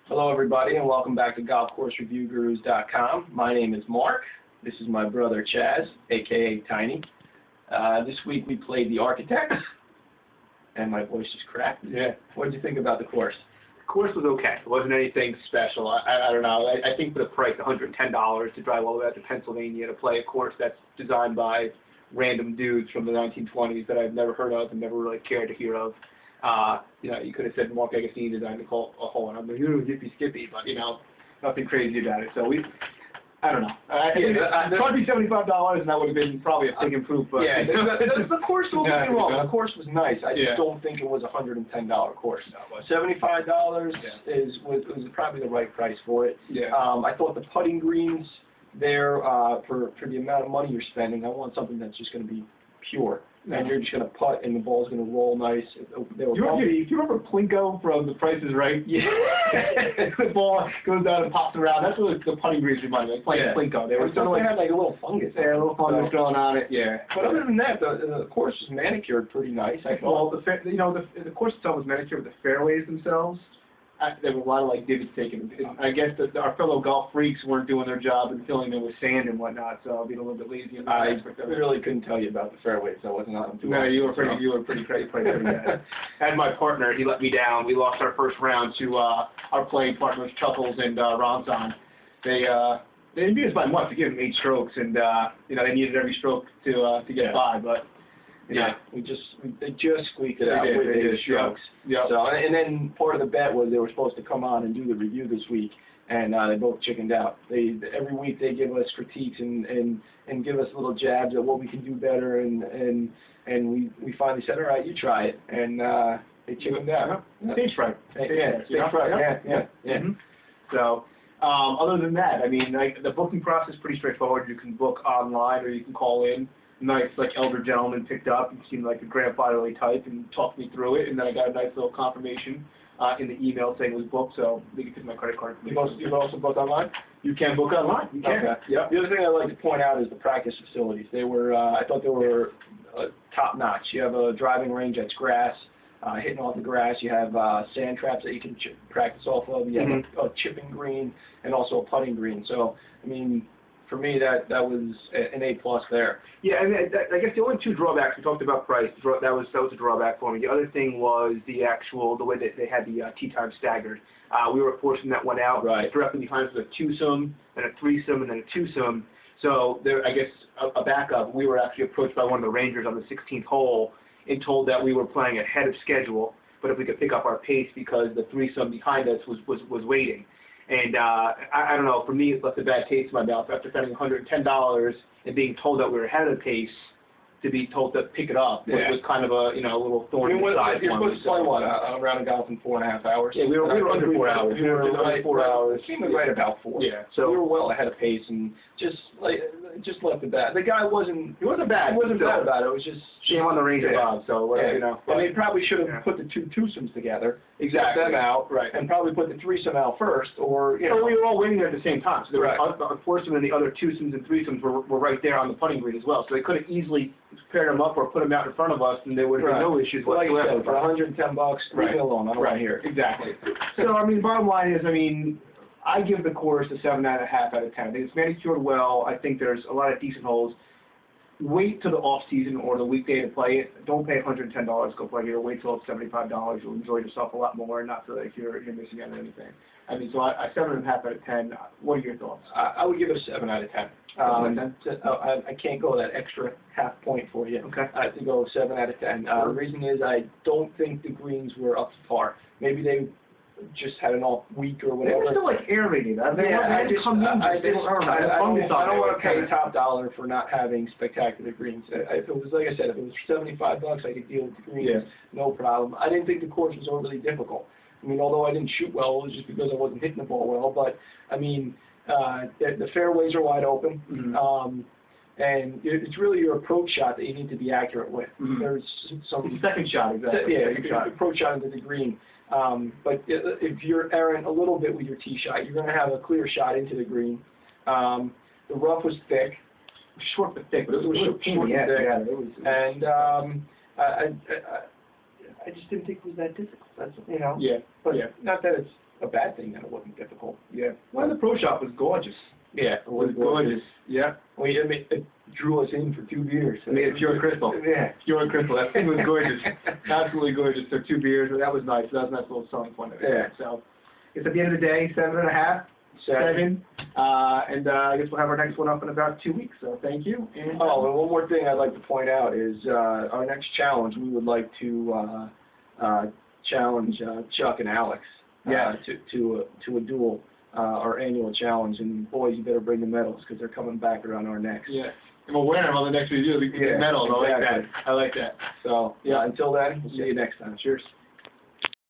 Hello, everybody, and welcome back to GolfCourseReviewGurus.com. My name is Mark. This is my brother Chaz, a.k.a. Tiny. This week we played the Architects, and my voice just cracked. Yeah. What did you think about the course? The course was okay. It wasn't anything special. I don't know. I think for the price, $110 to drive all the way out to Pennsylvania to play a course that's designed by random dudes from the 1920s that I've never heard of and never really cared to hear of. You could have said Mark Agostini designed a hole, and I'm like, ooh, yippee skippy, but nothing crazy about it. So I don't know. It'd probably be $75, and that would have been probably a big improvement. But yeah, the course was wrong. The course was nice. I just Yeah. don't think it was a $110 course. No, $75 Yeah. was probably the right price for it. Yeah. I thought the putting greens there for the amount of money you're spending, I want something that's just going to be pure. And you're just going to putt, and the ball's going to roll nice. Do you remember Plinko from The Price is Right? Yeah. The ball goes down and pops around. That's what the putting greens remind me of, like playing Plinko. They were sort of they had like a little fungus. Yeah, a little fungus growing on it. Yeah. But other than that, the course was manicured pretty nice. I thought. Well, the course itself was manicured, but the fairways themselves, there were a lot of like divots taken. I guess our fellow golf freaks weren't doing their job and filling them with sand and whatnot, so being a little bit lazy. I really couldn't tell you about the fairways. I wasn't on them too No, much. you were pretty bad. And my partner, he let me down. We lost our first round to our playing partners, Chuckles and Ronson. They didn't beat us by much. They gave them 8 strokes, and they needed every stroke to get by, but. Yeah, they just squeaked it out They with did, 8 strokes. Yeah. So, and then part of the bet was they were supposed to come on and do the review this week, and they both chickened out. Every week they give us critiques and give us little jabs at what we can do better, and we finally said, all right, you try it, and they chickened out. Stage fright. Stage fright. Yeah. Mm-hmm. So, other than that, I mean, the booking process is pretty straightforward. You can book online or you can call in. Nice, elder gentleman picked up. He seemed like a grandfatherly type and talked me through it, and then I got a nice little confirmation in the email saying it was booked, so they could take my credit card. You can also book online? You can book online. You can. Okay. Yep. The other thing I'd like to point out is the practice facilities. They were, I thought they were top notch. You have a driving range that's grass, hitting off the grass. You have sand traps that you can practice off of. You have a chipping green and also a putting green. So, I mean, for me, that was an A+ there. Yeah, and I guess the only 2 drawbacks, we talked about price, that was a drawback for me. The other thing was the way that they had the tee time staggered. We were forcing that one out. Right. Directly behind us was a twosome, then a threesome, and then a twosome. So there, I guess, a backup. We were actually approached by one of the Rangers on the 16th hole and told that we were playing ahead of schedule, but if we could pick up our pace because the threesome behind us was waiting. And I don't know, for me it left a bad taste in my mouth after spending $110 and being told that we were ahead of the pace to be told to pick it up, which was kind of a little thorn in the side. You're supposed to play what, a round of golf in 4.5 hours? Yeah, we were under 4 hours. We were under 4 hours. Right about 4. Yeah. So we were well ahead of pace and just left it bad. The guy wasn't. He wasn't bad. He wasn't bad about it. It was just shame on the Ranger Bob. So And they probably should have put the 2 twosomes together. Exactly. Them out. Right. And probably put the threesome out first, or So we were all waiting there at the same time. So there were unfortunately, and the other twosomes and threesomes were right there on the putting green as well. So they could have easily paired them up or put them out in front of us, and there would have been no issues whatsoever. Like I said, for $110, leave it alone. I don't want to hear it. Exactly. So I mean, bottom line is, I give the course a 7.5 out of 10. I think it's manicured well. I think there's a lot of decent holes. Wait till the off season or the weekday to play it. Don't pay $110. Go play here. Wait till it's $75. You'll enjoy yourself a lot more. Not so that you're missing out on anything. I mean, so I 7.5 out of 10. What are your thoughts? I would give it a 7 out of 10. I can't go that extra half point for you. Okay. I have to go 7 out of 10. The reason is I don't think the greens were up to par. Maybe they just had an off week or whatever. They were still like aerated. I don't want to pay top dollar for not having spectacular greens. If it was, like I said, if it was $75, I could deal with the greens, no problem. I didn't think the course was overly difficult. I mean, although I didn't shoot well, it was just because I wasn't hitting the ball well. But I mean, the fairways are wide open. And it's really your approach shot that you need to be accurate with. There's some second shot, exactly. Yeah, your approach shot into the green. But if you're errant a little bit with your tee shot, you're going to have a clear shot into the green. The rough was thick, short but thick, but it was short and thick. And I just didn't think it was that difficult. That's Yeah. But not that it's a bad thing that it wasn't difficult. Yeah. Well, the pro shop was gorgeous. Yeah, It was gorgeous. Yeah. Well, I mean, it drew us in for 2 beers. I made it pure crystal. Yeah. Pure crystal. That thing was gorgeous. Absolutely gorgeous. Took 2 beers, but that was nice. That was a nice little selling point of it. Yeah. So, it's at the end of the day, 7.5. 7. I guess we'll have our next one up in about 2 weeks. So thank you. And, Oh, and one more thing I'd like to point out is our next challenge. We would like to challenge Chuck and Alex to a duel, our annual challenge. And boys, you better bring the medals because they're coming back around our necks. yeah. And we'll wear them on the next review. We can get medals. Exactly. I like that. I like that. So yeah, until then, we'll see you next time. Cheers.